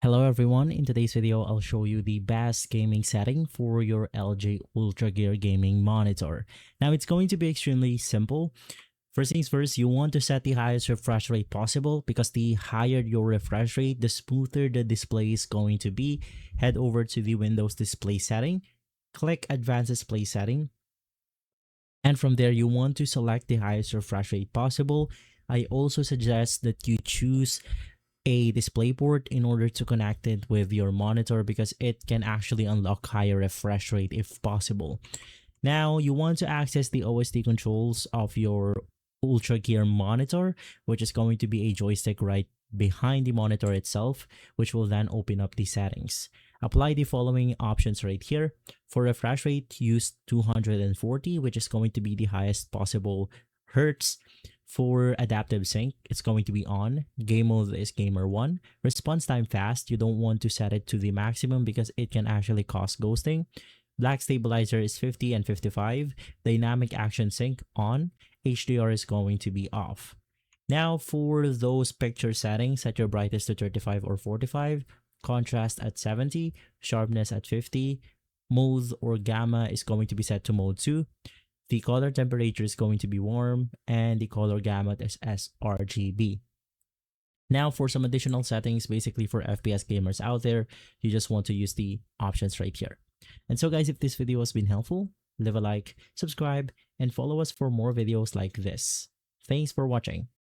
Hello everyone, in today's video I'll show you the best gaming setting for your LG UltraGear gaming monitor. Now it's going to be extremely simple. First things first, you want to set the highest refresh rate possible because the higher your refresh rate, the smoother the display is going to be. Head over to the Windows display setting, click Advanced Display Setting, and from there you want to select the highest refresh rate possible. I also suggest that you choose a display port in order to connect it with your monitor because it can actually unlock higher refresh rate if possible. Now you want to access the OSD controls of your UltraGear monitor, which is going to be a joystick right behind the monitor itself, which will then open up the settings. Apply the following options right here. For refresh rate, use 240, which is going to be the highest possible hertz. For adaptive sync, it's going to be on. Game mode is gamer 1. Response time fast, you don't want to set it to the maximum because it can actually cause ghosting. Black stabilizer is 50 and 55. Dynamic action sync on. HDR is going to be off. Now for those picture settings, set your brightness to 35 or 45. Contrast at 70. Sharpness at 50. Mode or gamma is going to be set to mode 2. The color temperature is going to be warm, and the color gamut is sRGB. Now for some additional settings, basically for FPS gamers out there, you just want to use the options right here. And so guys, if this video has been helpful, leave a like, subscribe, and follow us for more videos like this. Thanks for watching.